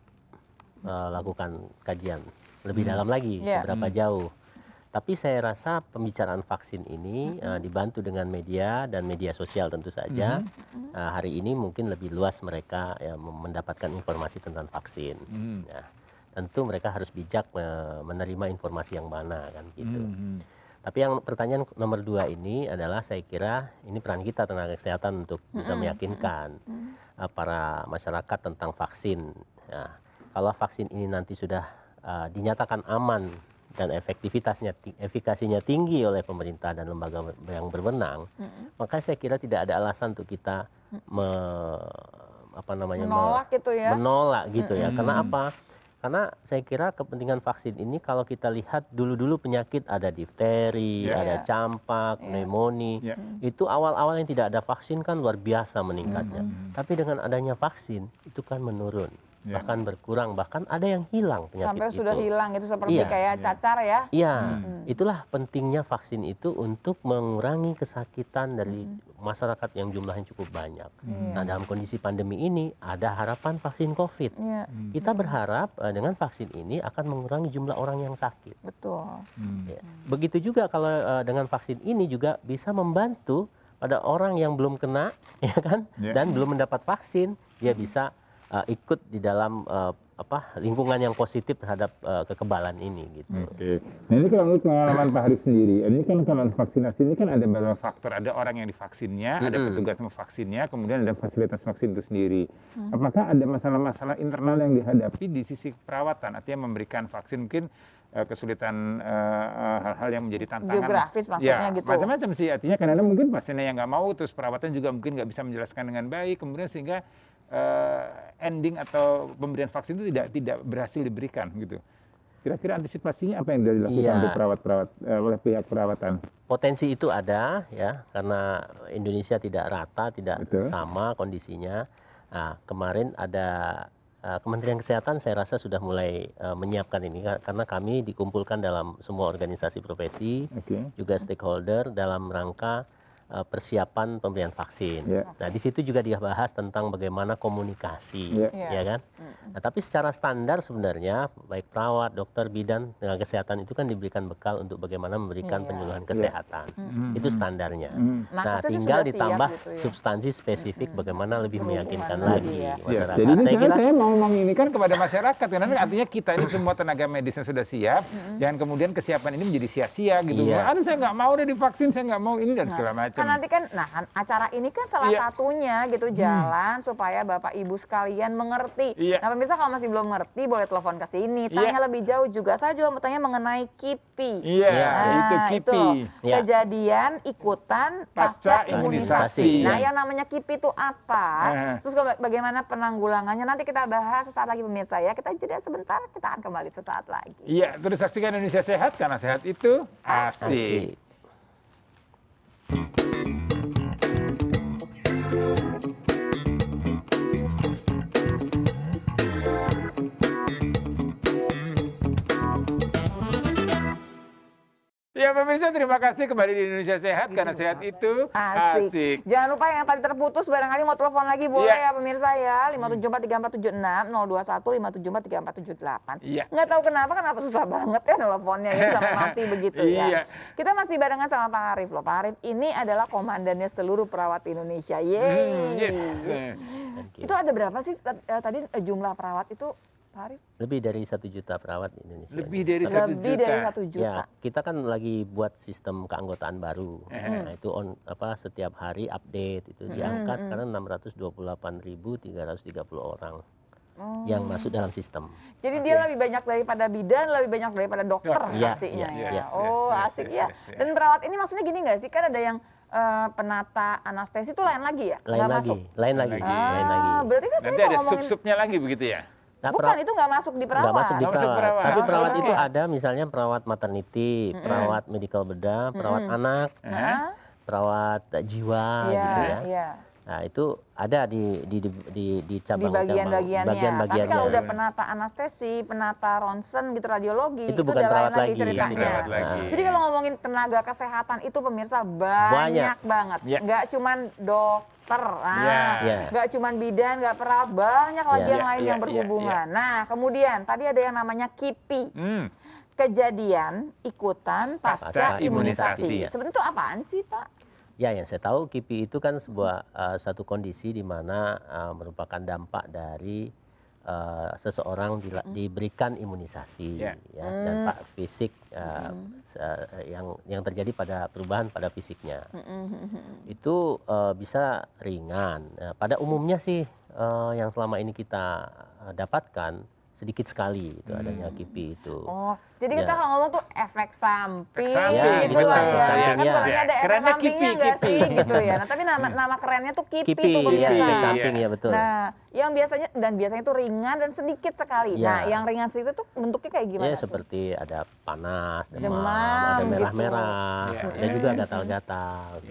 lakukan kajian lebih dalam lagi, seberapa jauh. Tapi saya rasa pembicaraan vaksin ini dibantu dengan media dan media sosial tentu saja. Hari ini mungkin lebih luas mereka mendapatkan informasi tentang vaksin. Tentu mereka harus bijak menerima informasi yang mana kan gitu. Tapi yang pertanyaan nomor 2 ini adalah saya kira ini peran kita tenaga kesehatan untuk bisa meyakinkan para masyarakat tentang vaksin. Kalau vaksin ini nanti sudah dinyatakan aman dan efikasinya tinggi oleh pemerintah dan lembaga yang berwenang, maka saya kira tidak ada alasan untuk kita menolak gitu ya. Karena apa? Karena saya kira kepentingan vaksin ini kalau kita lihat dulu penyakit ada difteri, ada campak, pneumonia, itu awal-awal yang tidak ada vaksin kan luar biasa meningkatnya. Tapi dengan adanya vaksin itu kan menurun. Bahkan berkurang, bahkan ada yang hilang penyakit sampai sudah hilang itu seperti kayak cacar ya. Iya, itulah pentingnya vaksin itu untuk mengurangi kesakitan dari masyarakat yang jumlahnya cukup banyak. Nah, dalam kondisi pandemi ini ada harapan vaksin COVID. Kita berharap dengan vaksin ini akan mengurangi jumlah orang yang sakit. Betul. Begitu juga kalau dengan vaksin ini juga bisa membantu pada orang yang belum kena ya kan dan belum mendapat vaksin, dia bisa ikut di dalam lingkungan yang positif terhadap kekebalan ini gitu. Nah ini kalau menurut pengalaman Pak Arief sendiri, ini kan kalau vaksinasi ini kan ada beberapa faktor, ada orang yang divaksinnya, ada petugas vaksinnya, kemudian ada fasilitas vaksin itu sendiri. Apakah ada masalah-masalah internal yang dihadapi di sisi perawatan, artinya memberikan vaksin mungkin kesulitan hal-hal yang menjadi tantangan geografis maksudnya gitu. Macam-macam sih, artinya kadang-kadang mungkin pasiennya yang nggak mau, terus perawatan juga mungkin nggak bisa menjelaskan dengan baik, kemudian sehingga ending atau pemberian vaksin itu tidak berhasil diberikan gitu. Kira-kira antisipasinya apa yang dilakukan untuk perawat-perawat oleh pihak perawatan? Potensi itu ada ya, karena Indonesia tidak rata, tidak sama kondisinya. Nah, kemarin ada Kementerian Kesehatan saya rasa sudah mulai menyiapkan ini karena kami dikumpulkan dalam semua organisasi profesi, juga stakeholder dalam rangka persiapan pemberian vaksin. Nah, di situ juga dia bahas tentang bagaimana komunikasi, ya kan? Nah, tapi secara standar sebenarnya baik perawat, dokter, bidan, tenaga kesehatan itu kan diberikan bekal untuk bagaimana memberikan penyuluhan kesehatan. Itu standarnya. Nah, tinggal ditambah gitu substansi spesifik bagaimana lebih meyakinkan lagi masyarakat. Jadi saya mau menginginkan kepada masyarakat, karena artinya kita ini semua tenaga medisnya sudah siap, jangan kemudian kesiapan ini menjadi sia-sia gitu. Aduh saya nggak mau deh divaksin, saya nggak mau ini dan segala macam. kan nanti kan, nah acara ini kan salah satunya gitu jalan supaya Bapak Ibu sekalian mengerti. Nah pemirsa kalau masih belum ngerti boleh telepon ke sini, tanya lebih jauh juga. Saya juga mau tanya mengenai KIPI. Itu KIPI. Kejadian ikutan pasca imunisasi. Nah yang namanya KIPI itu apa? Terus bagaimana penanggulangannya? Nanti kita bahas sesaat lagi pemirsa ya. Kita jeda sebentar, kita akan kembali sesaat lagi. Iya, terus saksikan Indonesia Sehat karena sehat itu asik. Ya pemirsa, terima kasih kembali di Indonesia Sehat karena sehat itu asik. Jangan lupa yang tadi terputus barangkali mau telepon lagi boleh ya pemirsa ya. 5743476 021 5743478. Nggak tahu kenapa susah banget ya teleponnya ya sampai mati begitu ya. Kita masih barengan sama Pak Arief loh. Pak Arief ini adalah komandannya seluruh perawat Indonesia. Itu ada berapa sih tadi jumlah perawat itu? Pak Arief? Lebih dari 1 juta perawat di Indonesia. Lebih dari 1 juta. Ya, kita kan lagi buat sistem keanggotaan baru. Nah, itu setiap hari update itu di angka sekarang 628.330 orang yang masuk dalam sistem. Jadi dia lebih banyak daripada bidan, lebih banyak daripada dokter pastinya ya. Asik ya. Dan perawat ini maksudnya gini nggak sih? Kan ada yang penata anestesi itu lain lagi ya? Lain lagi. Berarti kan nanti ada sub-subnya lagi begitu ya? Nah, bukan, itu nggak masuk di perawat. Nggak masuk di perawat. Tapi perawat itu ada misalnya perawat maternity, perawat medical bedah, perawat anak, perawat jiwa gitu ya. Nah itu ada di cabang-cabang. Di bagian-bagiannya. Tapi kalau udah penata anestesi, penata ronsen gitu radiologi, itu bukan perawat lagi ceritanya. Jadi kalau ngomongin tenaga kesehatan itu pemirsa banyak banget. Nggak cuman dokter, nggak cuman bidan, nggak perawat, banyak lagi yang lain yang berhubungan. Nah kemudian tadi ada yang namanya KIPI. Kejadian ikutan pasca imunisasi. Sebenarnya itu apaan sih Pak? Ya, yang saya tahu KIPI itu kan sebuah satu kondisi di mana merupakan dampak dari seseorang diberikan imunisasi, dampak fisik yang terjadi pada perubahan pada fisiknya. Itu bisa ringan. Pada umumnya sih yang selama ini kita dapatkan sedikit sekali itu adanya KIPI itu. Jadi kita kalau ngomong tuh efek samping gitu lah ya. Kan sebenarnya ada efek sampingnya nggak sih gitu ya. Nah tapi nama kerennya tuh KIPI tuh pemirsa. Efek samping ya betul. Nah yang biasanya tuh ringan dan sedikit sekali. Nah yang ringan sedikit tuh bentuknya kayak gimana? Ya seperti ada panas, demam, ada merah-merah, ada juga gatal-gatal.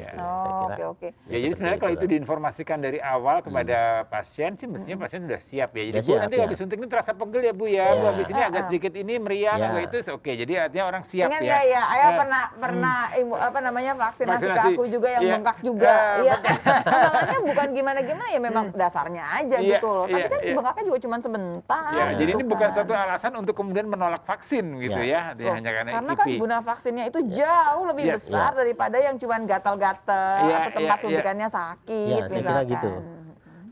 Oke. Ya jadi sebenarnya kalau itu diinformasikan dari awal kepada pasien sih mestinya pasien sudah siap ya. Jadi Bu nanti habis suntik ini terasa pegel ya Bu ya. Bu habis ini agak sedikit ini meriang agak itu oke. Jadi artinya orang siap ya. Ingat ya? Ayah pernah vaksinasi ke aku juga yang bengkak juga. Iya. Masalahnya bukan gimana-gimana ya memang dasarnya aja gitu loh. Tapi kan bengkaknya juga cuma sebentar. Jadi ini bukan suatu alasan untuk kemudian menolak vaksin gitu ya. Hanya karena kan guna vaksinnya itu jauh lebih besar daripada yang cuma gatal-gatal atau tempat suntikannya sakit misalkan. Saya kira gitu.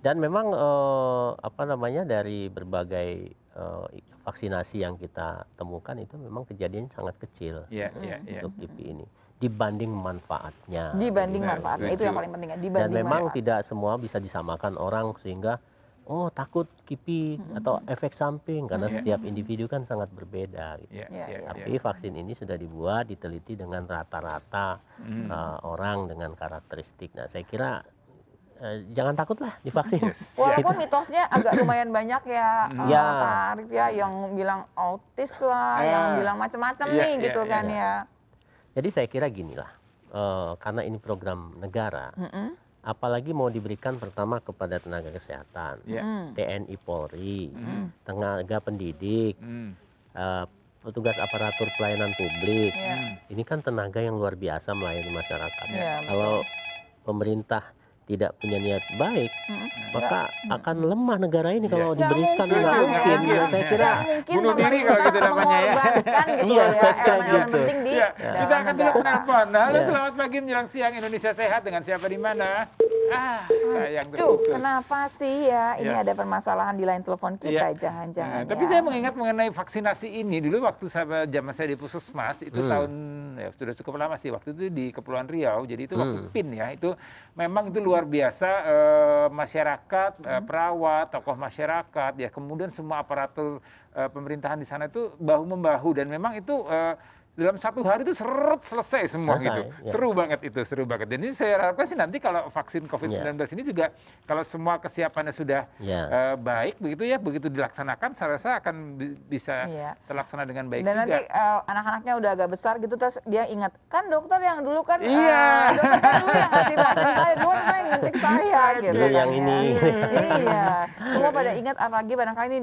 Dan memang dari berbagai vaksinasi yang kita temukan itu memang kejadian sangat kecil untuk KIPI ini dibanding manfaatnya. Itu yang paling penting ya. Dan memang tidak semua bisa disamakan orang sehingga takut KIPI atau efek samping karena setiap individu kan sangat berbeda. Gitu. Tapi vaksin ini sudah dibuat diteliti dengan rata-rata orang dengan karakteristik. Nah saya kira jangan takut lah divaksin. Walaupun mitosnya agak lumayan banyak ya, Pak Arief ya, yang bilang autis lah, yang bilang macam-macam nih gitu kan ya. Jadi saya kira gini lah, karena ini program negara, apalagi mau diberikan pertama kepada tenaga kesehatan, TNI Polri, tenaga pendidik, petugas aparatur pelayanan publik, ini kan tenaga yang luar biasa melayani masyarakat. Kalau pemerintah tidak punya niat baik, maka akan lemah negara ini kalau diberikan nggak mungkin. Saya kira bunuh diri kalau gitu namanya ya. Gitu ya. Elemen penting di kita akan dulu penelpon. Halo, selamat pagi menjelang siang Indonesia Sehat dengan siapa di mana? Sayang terputus. Kenapa sih ya? Ini ada permasalahan di line telepon kita, jangan-jangan. Tapi saya mengingat mengenai vaksinasi ini dulu waktu zaman saya di Puskesmas itu tahun ya sudah cukup lama sih, waktu itu di Kepulauan Riau. Jadi itu waktu PIN ya, itu memang itu luar biasa, masyarakat, perawat, tokoh masyarakat ya, kemudian semua aparatur pemerintahan di sana itu bahu membahu, dan memang itu dalam 1 hari itu selesai semua gitu. Ya. Seru banget itu, seru banget. Dan ini saya harapkan sih nanti kalau vaksin COVID-19 ini juga kalau semua kesiapannya sudah baik begitu ya, begitu dilaksanakan saya rasa akan bisa terlaksana dengan baik dan juga. Dan nanti anak-anaknya udah agak besar gitu, terus dia ingat, kan dokter yang dulu kan dokter kan dulu yang ngasih vaksin saya, dulu kan yang nyuntik saya gitu. Dulu yang ini. Iya, semua pada ingat, apalagi barangkali ini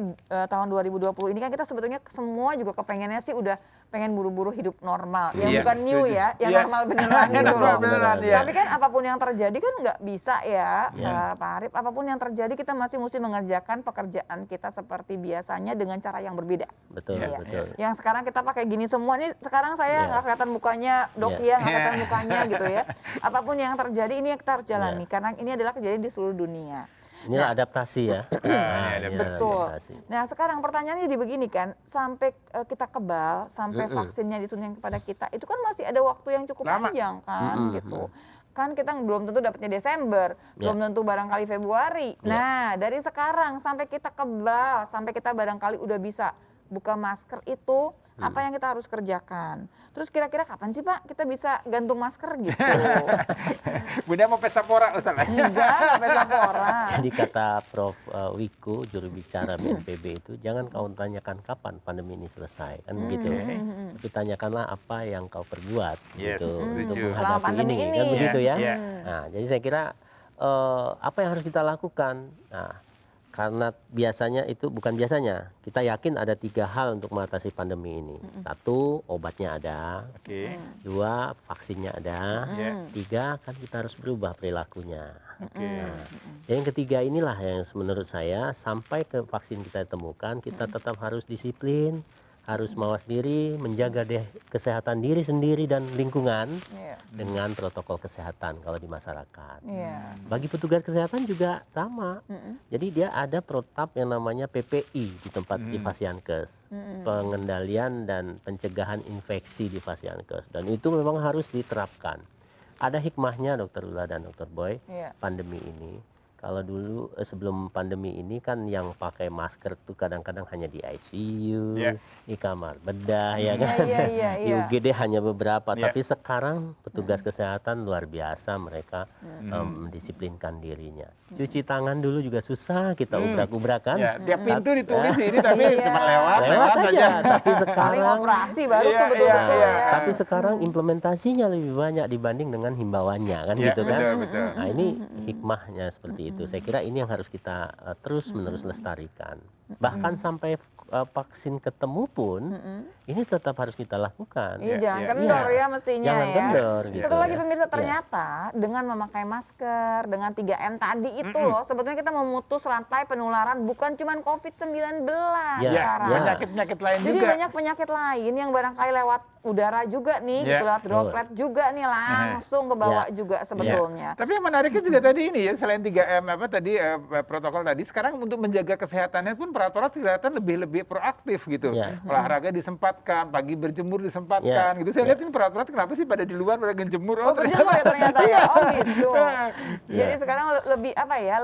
tahun 2020 ini kan kita sebetulnya semua juga kepengennya sih udah pengen buru-buru hidup normal, yang bukan new ya, yang normal beneran gitu loh. Tapi kan apapun yang terjadi kan nggak bisa ya, Pak Arief, apapun yang terjadi kita masih mesti mengerjakan pekerjaan kita seperti biasanya dengan cara yang berbeda. Betul, betul. Yang sekarang kita pakai gini semua nih, sekarang saya nggak kelihatan mukanya, Dok ya nggak kelihatan mukanya gitu ya. Apapun yang terjadi ini yang kita harus jalani, karena ini adalah kejadian di seluruh dunia. Inilah adaptasi ya. Betul. Nah sekarang pertanyaannya begini kan, sampai kita kebal, sampai vaksinnya disuntikan kepada kita, itu kan masih ada waktu yang cukup panjang kan gitu. Kan kita belum tentu dapatnya Desember, belum tentu barangkali Februari. Nah dari sekarang sampai kita kebal, sampai kita barangkali udah bisa buka masker itu, apa yang kita harus kerjakan? Terus kira-kira kapan sih Pak kita bisa gantung masker gitu? Bunda mau pesta pora Ustaz? Enggak pesta pora. Jadi kata Prof. Wiku, juru bicara BNPB itu, jangan kau tanyakan kapan pandemi ini selesai, kan begitu. Tapi tanyakanlah apa yang kau perbuat gitu untuk menghadapi ini, kan begitu ya. Nah, jadi saya kira apa yang harus kita lakukan? Nah, karena biasanya itu bukan biasanya, kita yakin ada 3 hal untuk mengatasi pandemi ini. 1, obatnya ada. 2, vaksinnya ada. 3, kan kita harus berubah perilakunya. Nah, yang ketiga inilah yang menurut saya sampai ke vaksin kita temukan, kita tetap harus disiplin, harus mawas diri, menjaga kesehatan diri sendiri dan lingkungan dengan protokol kesehatan kalau di masyarakat. Bagi petugas kesehatan juga sama. Jadi dia ada protap yang namanya PPI di tempat di Fasiankes, pengendalian dan pencegahan infeksi di Fasiankes, dan itu memang harus diterapkan. Ada hikmahnya Dr. Lula dan Dr. Boy, pandemi ini. Kalau dulu sebelum pandemi ini kan yang pakai masker tuh kadang-kadang hanya di ICU, di kamar bedah ya kan, di UGD hanya beberapa. Tapi sekarang petugas kesehatan luar biasa, mereka mendisiplinkan dirinya. Cuci tangan dulu juga susah, kita ubrak-ubrakan. Tiap pintu ditulis ini tapi cuma lewat aja. Tapi sekarang operasi baru tuh betul-betul. Tapi sekarang implementasinya lebih banyak dibanding dengan himbauannya kan gitu kan. Nah ini hikmahnya seperti itu. Saya kira ini yang harus kita terus-menerus lestarikan. Bahkan sampai vaksin ketemu pun, ini tetap harus kita lakukan. Jangan kendor ya mestinya jangan kendor, gitu. Satu lagi pemirsa, ternyata dengan memakai masker, dengan 3M tadi itu loh, sebetulnya kita memutus rantai penularan bukan cuma COVID-19 sekarang. Penyakit-penyakit lain juga. Jadi banyak penyakit lain yang barangkali lewat udara juga nih, gitu, lewat droplet juga nih, langsung ke bawah juga sebetulnya. Tapi yang menariknya juga tadi ini ya, selain 3M protokol tadi, sekarang untuk menjaga kesehatannya pun perawat kelihatan lebih proaktif gitu. Olahraga disempatkan, pagi berjemur disempatkan gitu. Saya lihat ini perawat kenapa sih pada di luar pada berjemur? Berjemur ya ternyata ya. Gitu. Jadi sekarang lebih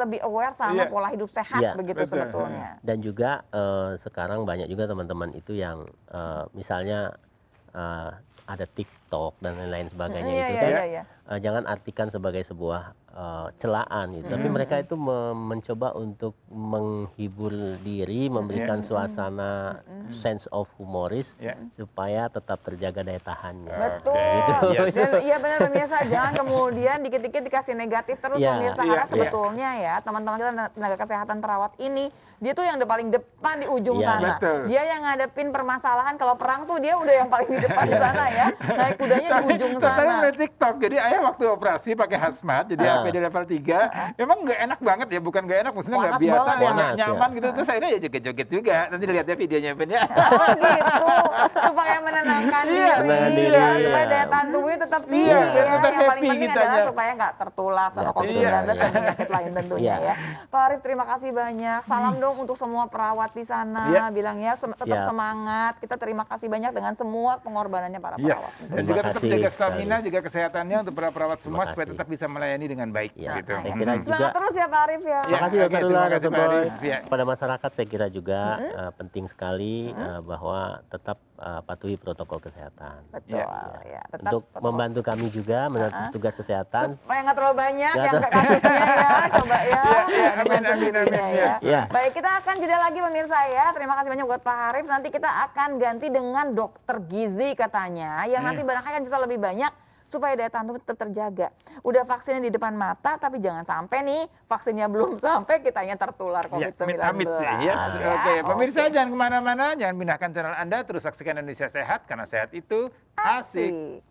lebih aware sama pola hidup sehat begitu sebetulnya. Dan juga sekarang banyak juga teman-teman itu yang misalnya ada TikTok dan lain-lain sebagainya itu kan jangan artikan sebagai sebuah celaan gitu. Tapi mereka itu mencoba untuk menghibur diri, memberikan suasana sense of humoris supaya tetap terjaga daya tahannya. Betul. Gitu. Dan iya benar pemirsa, jangan kemudian dikit-dikit dikasih negatif terus pemirsa, karena sebetulnya ya teman-teman kita tenaga kesehatan perawat ini dia tuh yang paling depan di ujung sana. Betul. Dia yang ngadepin permasalahan, kalau perang tuh dia udah yang paling di depan di sana ya. Naik kudanya di ujung sana. Tapi TikTok, jadi ayah waktu operasi pakai hazmat, jadi APD level 3, memang nggak enak banget ya, bukan nggak enak, maksudnya nggak biasa, nyaman gitu. Terus akhirnya ya joget-joget juga, nanti lihat ya videonya Ben ya. Oh gitu, supaya menenangkan diri, supaya daya tahan tubuhnya tetap tinggi ya. Yang paling penting adalah supaya nggak tertular sama COVID-19 dan penyakit lain tentunya ya. Pak Arief, terima kasih banyak. Salam dong untuk semua perawat di sana. Bilangnya tetap semangat. Kita terima kasih banyak dengan semua pengorbanannya para perawat. Dan juga tetap jaga stamina, juga kesehatannya untuk para perawat semua supaya tetap bisa melayani dengan baik. Gitu. Saya kira juga. Semangat terus ya Pak Arief ya. Terima kasih Dr. Lula, Dr. Boy. Pada masyarakat saya kira juga penting sekali bahwa tetap patuhi protokol kesehatan. Betul. Ya, untuk membantu kami juga menjalankan tugas kesehatan. Supaya nggak terlalu banyak yang kasusnya ya, coba ya. Amin. Ya. Baik, kita akan jeda lagi pemirsa ya. Terima kasih banyak buat Pak Arief. Nanti kita akan ganti dengan dokter gizi katanya, yang nanti barangkali akan cerita lebih banyak supaya daya tahan tubuh tetap terjaga. Udah vaksinnya di depan mata, tapi jangan sampai nih vaksinnya belum sampai kitanya tertular COVID-19. Oke, pemirsa jangan kemana-mana, jangan pindahkan channel Anda, terus saksikan Indonesia Sehat, karena sehat itu asik.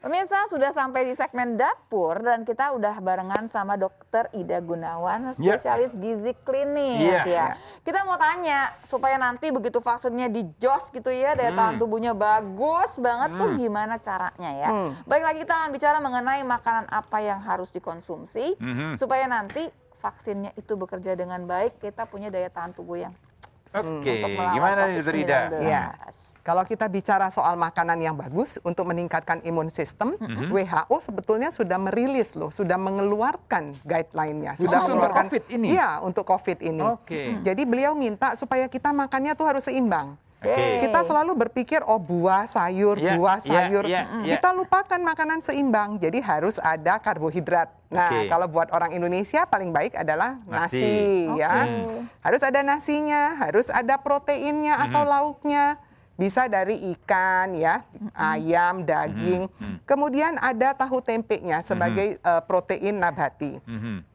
Pemirsa, sudah sampai di segmen dapur dan kita udah barengan sama Dokter Ida Gunawan, spesialis gizi klinis ya. Kita mau tanya supaya nanti begitu vaksinnya dijos gitu ya, daya tahan tubuhnya bagus banget tuh gimana caranya ya. Baik, lagi kita akan bicara mengenai makanan apa yang harus dikonsumsi supaya nanti vaksinnya itu bekerja dengan baik, kita punya daya tahan tubuh yang gimana nih Dokter Ida? Kalau kita bicara soal makanan yang bagus untuk meningkatkan imun sistem, WHO sebetulnya sudah merilis loh, sudah mengeluarkan guideline-nya, sudah mengeluarkan COVID ini. Iya, untuk COVID ini. Jadi beliau minta supaya kita makannya tuh harus seimbang. Kita selalu berpikir buah, sayur, Kita lupakan makanan seimbang. Jadi harus ada karbohidrat. Nah, kalau buat orang Indonesia paling baik adalah nasi ya. Harus ada nasinya, harus ada proteinnya atau lauknya. Bisa dari ikan ya, ayam, daging. Kemudian ada tahu tempenya sebagai protein nabati.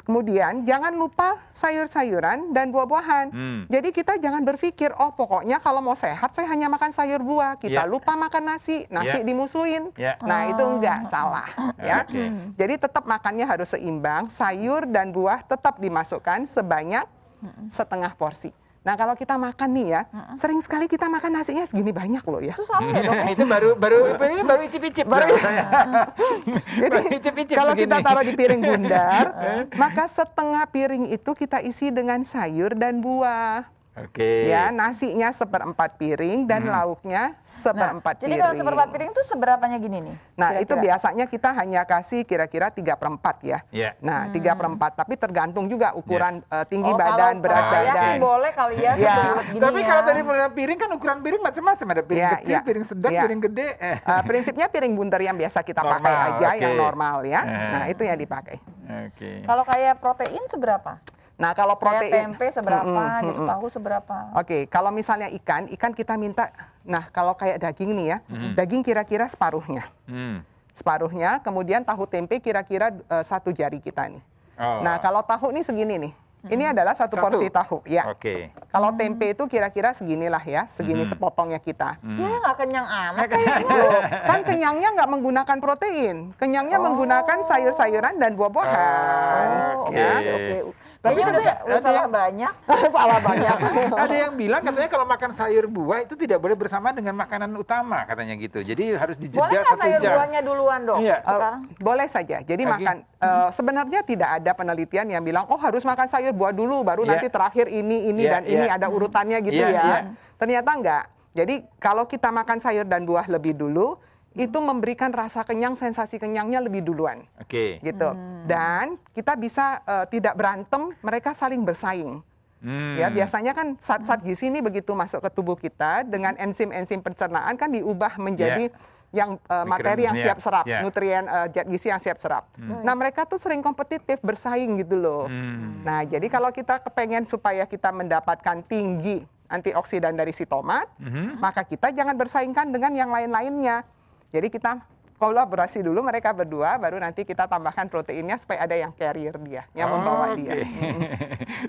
Kemudian jangan lupa sayur-sayuran dan buah-buahan. Jadi kita jangan berpikir, pokoknya kalau mau sehat saya hanya makan sayur buah. Kita lupa makan nasi dimusuhin. Nah itu enggak salah ya. Jadi tetap makannya harus seimbang, sayur dan buah tetap dimasukkan sebanyak setengah porsi. Nah kalau kita makan nih ya, sering sekali kita makan nasinya segini banyak loh ya. Itu sama ya dok? Itu baru icip-icip. Jadi kalau kita taruh di piring bundar, maka setengah piring itu kita isi dengan sayur dan buah. Ya, nasinya 1/4 piring dan lauknya 1/4 piring. Jadi kalau 1/4 piring itu seberapanya gini nih? Nah, itu biasanya kita hanya kasih kira-kira 3/4 ya. Nah, 3/4, tapi tergantung juga ukuran tinggi badan, berat badan. Sih boleh kali ya. Tapi kalau tadi piring kan ukuran piring macam-macam, ada piring kecil, piring sedang, piring gede. Prinsipnya piring bundar yang biasa kita pakai aja, yang normal ya. Nah, itu yang dipakai. Kalau kayak protein seberapa? Nah, kalau protein tempe seberapa gitu, tahu seberapa. Kalau misalnya ikan kita minta, nah kalau kayak daging nih ya, daging kira-kira separuhnya. Separuhnya, kemudian tahu tempe kira-kira 1 jari kita nih. Nah, kalau tahu nih segini nih. Ini adalah satu porsi tahu, ya. Kalau tempe itu kira-kira seginilah ya, segini sepotongnya kita. Ya nggak kenyang amat kayaknya. Kan kenyangnya nggak menggunakan protein, kenyangnya menggunakan sayur-sayuran dan buah-buahan. Kayaknya udah salah banyak. Salah banyak. Ada yang bilang katanya kalau makan sayur buah itu tidak boleh bersama dengan makanan utama katanya gitu. Jadi harus dijeda 1 jam. Boleh nggak sayur buahnya duluan dong? Sekarang? Boleh saja. Jadi makan. Sebenarnya tidak ada penelitian yang bilang harus makan sayur buah dulu baru nanti terakhir ini dan ini ada urutannya gitu ya. Ternyata enggak. Jadi kalau kita makan sayur dan buah lebih dulu, itu memberikan rasa kenyang, sensasi kenyangnya lebih duluan. Gitu. Dan kita bisa tidak berantem, mereka saling bersaing. Ya, biasanya kan zat-zat gizi ini begitu masuk ke tubuh kita dengan enzim-enzim pencernaan kan diubah menjadi yang materi yang siap serap, nutrien zat gizi yang siap serap. Nah, mereka tuh sering kompetitif, bersaing gitu loh. Nah, jadi kalau kita kepengen supaya kita mendapatkan tinggi antioksidan dari si tomat, maka kita jangan bersaingkan dengan yang lain-lainnya. Jadi kita kolaborasi dulu mereka berdua, baru nanti kita tambahkan proteinnya supaya ada yang carrier dia, yang membawa dia.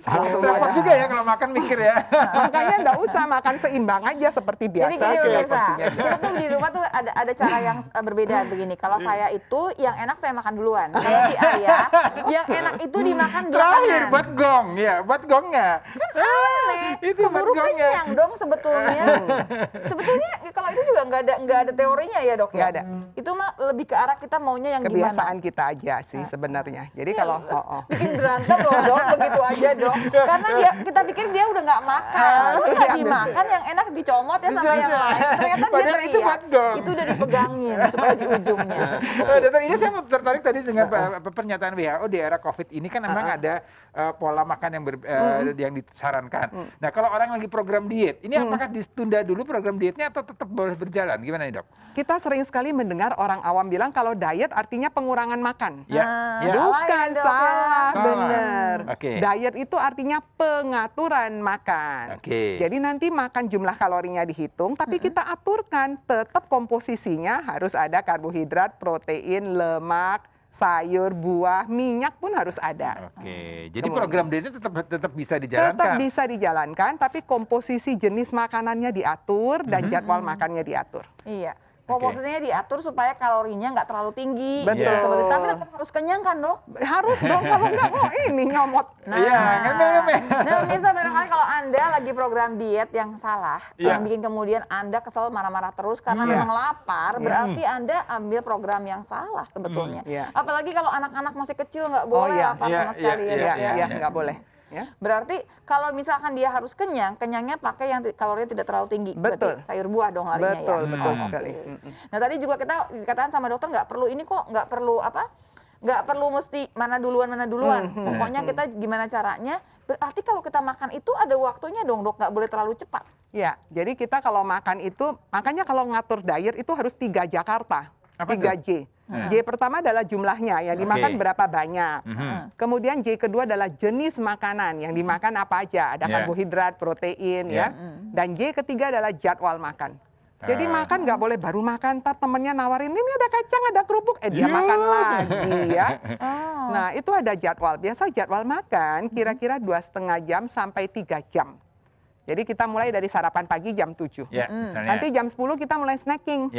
Salah repot juga ya kalau makan mikir ya. Makanya nggak usah makan seimbang aja seperti biasa. Jadi gini pemirsa, kita tuh di rumah tuh ada cara yang berbeda begini. Kalau saya itu yang enak saya makan duluan. Kalau si Ayah, yang enak itu dimakan belakangan. Terakhir buat gong, ya buat gongnya. Kan aneh, keburu kenyang dong sebetulnya. Sebetulnya kalau itu juga nggak ada teorinya ya dok? Nggak ada. Itu mah lebih ke arah kita maunya yang kebiasaan gimana? kita aja sih sebenarnya. Jadi kalau bikin berantem loh dok, begitu aja dok. Karena kita pikir dia udah nggak makan, udah dimakan yang enak dicomot ya sama yang lain. Ternyata dia teriak, itu udah dipegangin supaya di ujungnya. Dokter, ini saya tertarik tadi dengan pernyataan WHO di era COVID ini kan memang ada pola makan yang disarankan. Nah kalau orang lagi program diet, ini apakah ditunda dulu program dietnya atau tetap boleh berjalan? Gimana nih dok? Kita sering sekali mendengar orang awam bilang kalau diet artinya pengurangan makan. Bukan, salah, bener. Okay. Diet itu artinya pengaturan makan. Jadi nanti makan jumlah kalorinya dihitung, tapi kita aturkan tetap komposisinya harus ada karbohidrat, protein, lemak, sayur, buah, minyak pun harus ada. Jadi program dietnya tetap bisa dijalankan. Tetap bisa dijalankan, tapi komposisi jenis makanannya diatur dan jadwal makannya diatur. Iya. Komposisinya diatur supaya kalorinya nggak terlalu tinggi. Betul. Tapi tetap harus kenyang kan dok? Harus dong, kalau nggak ini nyomot. Nah, pemirsa barangkali kalau Anda lagi program diet yang salah, yang bikin kemudian Anda kesel marah-marah terus karena memang lapar, berarti Anda ambil program yang salah sebetulnya. Apalagi kalau anak-anak masih kecil nggak boleh lapar sama sekali ya. Nggak boleh. Ya. Berarti kalau misalkan dia harus kenyang, kenyangnya pakai yang kalorinya tidak terlalu tinggi. Betul. Berarti sayur buah dong larinya betul, ya. Betul sekali. Nah tadi juga kita dikatakan sama dokter nggak perlu ini kok, nggak perlu apa? Nggak perlu mesti mana duluan. Pokoknya kita gimana caranya. Berarti kalau kita makan itu ada waktunya dong dok, nggak boleh terlalu cepat. Ya, jadi kita kalau makan itu, makanya kalau ngatur diet itu harus 3 Jakarta. 3J. J pertama adalah jumlahnya, yang dimakan berapa banyak. Kemudian J kedua adalah jenis makanan, yang dimakan apa aja. Ada karbohidrat, protein, ya. Dan J ketiga adalah jadwal makan. Jadi makan nggak boleh baru makan, ntar temennya nawarin, ini ada kacang, ada kerupuk, dia makan lagi ya. Nah itu ada jadwal, biasa jadwal makan kira-kira 2,5 jam sampai 3 jam. Jadi kita mulai dari sarapan pagi jam 7. Nanti jam 10 kita mulai snacking.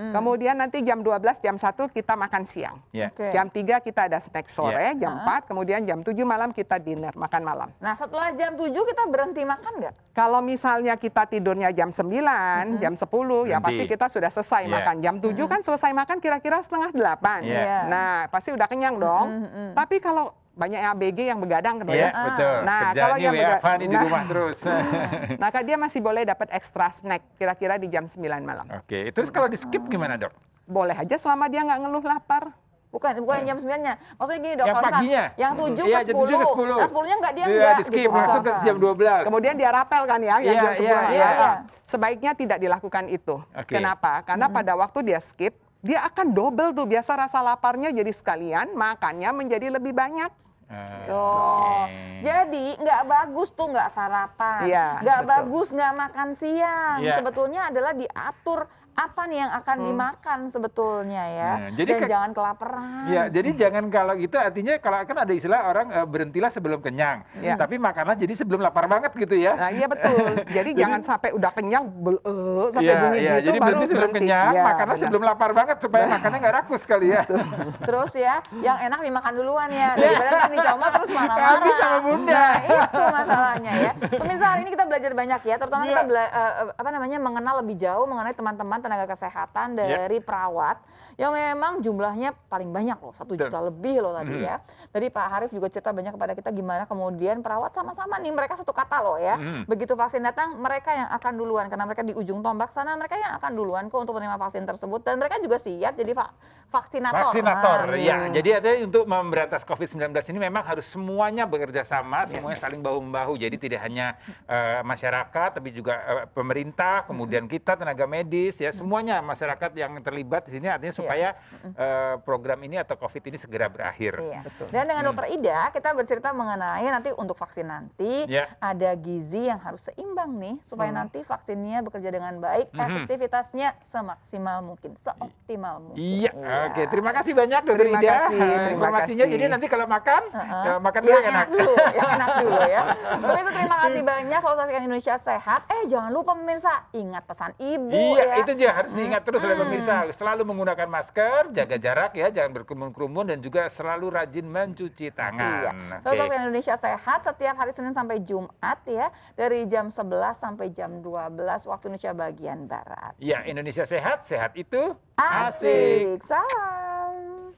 Kemudian nanti jam 12, jam 1 kita makan siang. Jam 3 kita ada snack sore, jam 4, kemudian jam 7 malam kita dinner, makan malam. Nah setelah jam 7 kita berhenti makan nggak? Kalau misalnya kita tidurnya jam 9, jam 10, ya pasti kita sudah selesai makan. Jam 7 kan selesai makan kira-kira 7:30. Nah pasti udah kenyang dong. Tapi kalau banyak yang ABG yang begadang kan ya. Betul. Nah, kalau yang begadang di rumah terus. Maka dia masih boleh dapat ekstra snack kira-kira di jam 9 malam. Terus kalau di skip gimana, Dok? Boleh aja selama dia nggak ngeluh lapar. Bukan jam 9-nya. Maksudnya gini dok, yang paginya. Yang 7 ke 10. Nah 10-nya nggak dia di skip, gitu. masuk ke jam 12. Kemudian dia rapel kan ya, yang jam 10. Sebaiknya tidak dilakukan itu. Kenapa? Karena pada waktu dia skip, dia akan double tuh. Biasa rasa laparnya jadi sekalian, makannya menjadi lebih banyak. Jadi nggak bagus tuh nggak sarapan, nggak bagus nggak makan siang. Sebetulnya adalah diatur apa nih yang akan dimakan sebetulnya ya. Dan jangan kelaparan. Ya, jadi jangan kalau gitu artinya kalau kan ada istilah orang berhentilah sebelum kenyang. Tapi makanlah jadi sebelum lapar banget gitu ya. Nah, iya betul. Jadi jangan sampai udah kenyang sampai bunyi gitu jadi baru sebelum kenyang, makanlah sebelum lapar banget supaya makannya nggak rakus kali ya. Terus ya, yang enak dimakan duluan ya. Daripada nanti dicomot terus marah-marah. Habis sama bunda. Nah, itu masalahnya ya. Pemirsa, hari ini kita belajar banyak ya, terutama kita mengenal lebih jauh mengenai teman-teman tenaga kesehatan dari perawat yang memang jumlahnya paling banyak loh, 1 juta lebih loh tadi ya. Tadi Pak Harif juga cerita banyak kepada kita gimana kemudian perawat sama-sama nih, mereka satu kata loh ya. Begitu vaksin datang, mereka yang akan duluan karena mereka di ujung tombak sana, mereka yang akan duluan kok untuk menerima vaksin tersebut dan mereka juga siap jadi vaksinator. Ya. Jadi artinya untuk memberantas COVID-19 ini memang harus semuanya bekerja sama, semuanya saling bahu-membahu. Jadi tidak hanya masyarakat tapi juga pemerintah, kemudian kita tenaga medis ya, semuanya masyarakat yang terlibat di sini, artinya supaya program ini atau COVID ini segera berakhir. Betul. Dan dengan Dokter Ida kita bercerita mengenai nanti untuk vaksin nanti ada gizi yang harus seimbang nih supaya nanti vaksinnya bekerja dengan baik, efektivitasnya semaksimal mungkin, seoptimal mungkin. Iya. Oke, terima kasih banyak Dokter Ida. Informasinya jadi nanti kalau makan, makan dulu yang enak. Yang enak dulu ya. Pemirsa terima kasih banyak selalu saksikan Indonesia Sehat. Jangan lupa pemirsa ingat pesan ibu ya. Itu juga harus diingat terus oleh pemirsa. Selalu menggunakan masker, jaga jarak ya, jangan berkerumun-kerumun dan juga selalu rajin mencuci tangan. Selalu saksikan Indonesia Sehat setiap hari Senin sampai Jumat ya, dari jam 11 sampai jam 12 waktu Indonesia bagian barat. Ya, Indonesia Sehat, sehat itu asik. Salam.